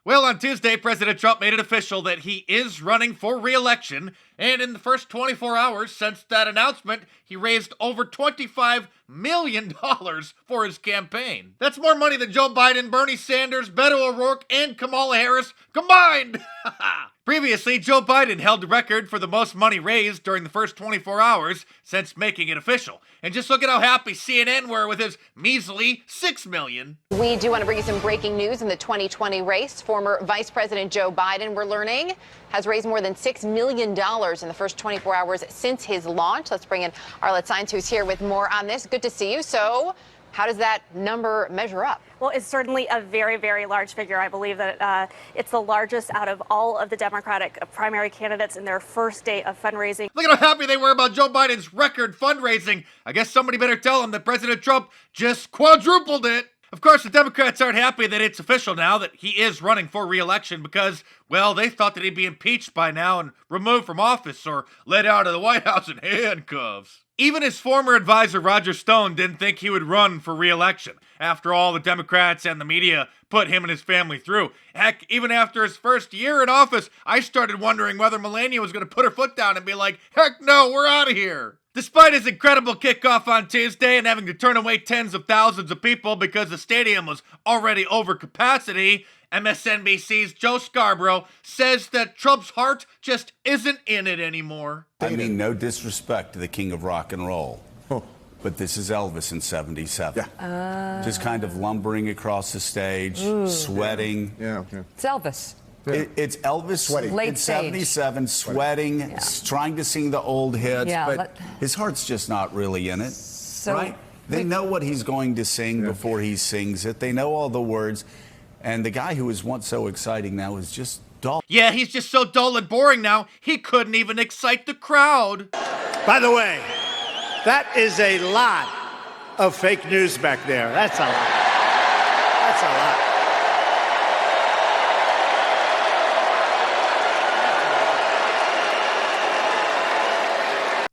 Well, on Tuesday, President Trump made it official that he is running for re-election, and in the first 24 hours since that announcement, he raised over $25 million for his campaign. That's more money than Joe Biden, Bernie Sanders, Beto O'Rourke, and Kamala Harris combined! Previously, Joe Biden held the record for the most money raised during the first 24 hours since making it official. And just look at how happy CNN were with his measly $6 million. We do want to bring you some breaking news in the 2020 race. Former Vice President Joe Biden, we're learning, has raised more than $6 million in the first 24 hours since his launch. Let's bring in Arlette Saenz, who's here with more on this. Good to see you. So, how does that number measure up? Well, it's certainly a very, very large figure. I believe that it's the largest out of all of the Democratic primary candidates in their first day of fundraising. Look at how happy they were about Joe Biden's record fundraising. I guess somebody better tell him that President Trump just quadrupled it. Of course, the Democrats aren't happy that it's official now that he is running for re-election because, well, they thought that he'd be impeached by now and removed from office or let out of the White House in handcuffs. Even his former advisor, Roger Stone, didn't think he would run for re-election after all the Democrats and the media put him and his family through. Heck, even after his first year in office, I started wondering whether Melania was going to put her foot down and be like, heck no, we're out of here. Despite his incredible kickoff on Tuesday and having to turn away tens of thousands of people because the stadium was already over capacity, MSNBC's Joe Scarborough says that Trump's heart just isn't in it anymore. I mean, no disrespect to the king of rock and roll, but this is Elvis in 77. Yeah. Just kind of lumbering across the stage, sweating. Yeah. It's Elvis. It's Elvis Sweating. Late in stage. 77, sweating, trying to sing the old hits, Yeah, but his heart's just not really in it, So right? They know what he's going to sing before he sings it. They know all the words. And the guy who was once so exciting now is just dull. Yeah, he's just so dull and boring now, he couldn't even excite the crowd. By the way, that is a lot of fake news back there. That's a lot. That's a lot.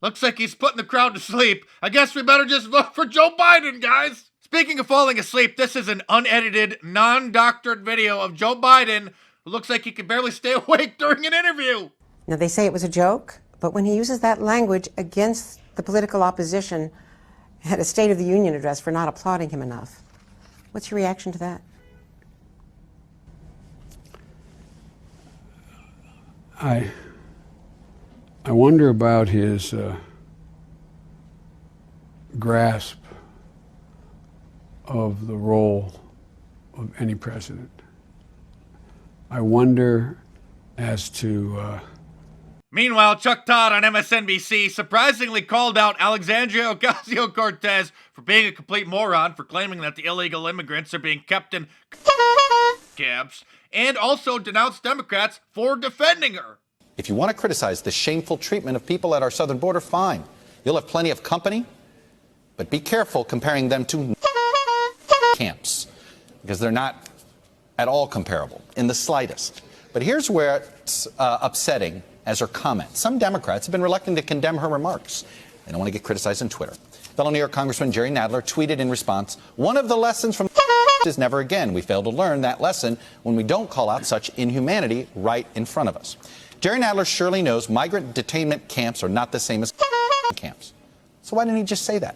Looks like he's putting the crowd to sleep. I guess we better just vote for Joe Biden, guys. Speaking of falling asleep, this is an unedited, non-doctored video of Joe Biden who looks like he can barely stay awake during an interview. Now, they say it was a joke, but when he uses that language against the political opposition at a State of the Union address for not applauding him enough, what's your reaction to that? I wonder about his grasp of the role of any president. I wonder as to... Meanwhile, Chuck Todd on MSNBC surprisingly called out Alexandria Ocasio-Cortez for being a complete moron for claiming that the illegal immigrants are being kept in camps, and also denounced Democrats for defending her. If you want to criticize the shameful treatment of people at our southern border, fine. You'll have plenty of company, but be careful comparing them to camps, because they're not at all comparable in the slightest. But here's where it's upsetting as her comments. Some Democrats have been reluctant to condemn her remarks. They don't want to get criticized on Twitter. Fellow New York Congressman Jerry Nadler tweeted in response, "One of the lessons from is never again. We fail to learn that lesson when we don't call out such inhumanity right in front of us." Jerry Nadler surely knows migrant detainment camps are not the same as camps. So why didn't he just say that?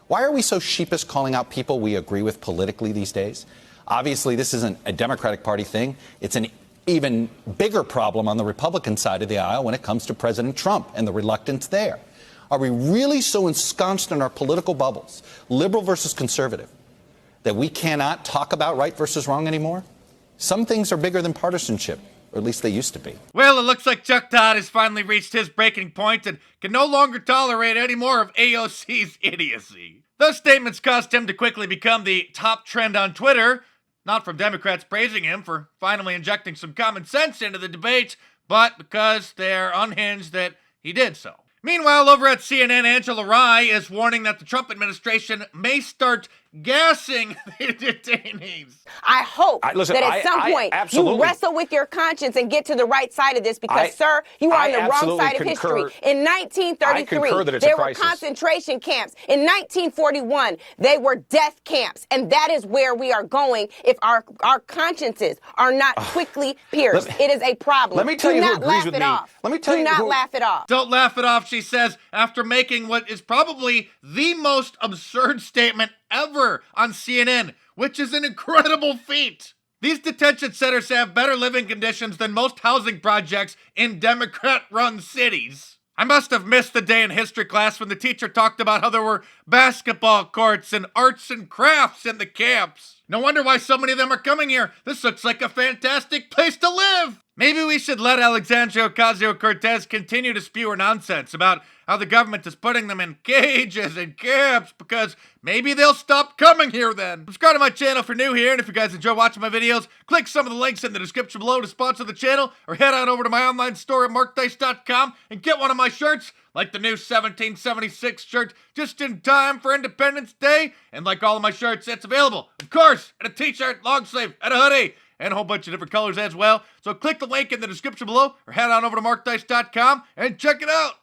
Why are we so sheepish calling out people we agree with politically these days? Obviously, this isn't a Democratic Party thing. It's an even bigger problem on the Republican side of the aisle when it comes to President Trump and the reluctance there. Are we really so ensconced in our political bubbles, liberal versus conservative, that we cannot talk about right versus wrong anymore? Some things are bigger than partisanship, or at least they used to be. Well, it looks like Chuck Todd has finally reached his breaking point and can no longer tolerate any more of AOC's idiocy. Those statements caused him to quickly become the top trend on Twitter, not from Democrats praising him for finally injecting some common sense into the debate, but because they're unhinged that he did so. Meanwhile, over at CNN, Angela Rye is warning that the Trump administration may start gassing the detainees. I hope listen, that at some point you wrestle with your conscience and get to the right side of this because, sir, you are on the wrong side of history. In 1933, there were concentration camps. In 1941, they were death camps. And that is where we are going if our consciences are not quickly pierced. It is a problem. Let me tell you who agrees with me. Let me tell you not laugh it off. Don't laugh it off, she says, after making what is probably the most absurd statement ever on CNN, which is an incredible feat. These detention centers have better living conditions than most housing projects in Democrat-run cities. I must have missed the day in history class when the teacher talked about how there were basketball courts and arts and crafts in the camps. No wonder why so many of them are coming here. This looks like a fantastic place to live. Maybe we should let Alexandria Ocasio-Cortez continue to spew her nonsense about how the government is putting them in cages and camps, because maybe they'll stop coming here then. Subscribe to my channel if you're new here, and if you guys enjoy watching my videos, click some of the links in the description below to sponsor the channel, or head on over to my online store at markdice.com and get one of my shirts, like the new 1776 shirt, just in time for Independence Day, and like all of my shirts, it's available, of course, in a t-shirt, long sleeve, and a hoodie, and a whole bunch of different colors as well. So click the link in the description below, or head on over to markdice.com and check it out.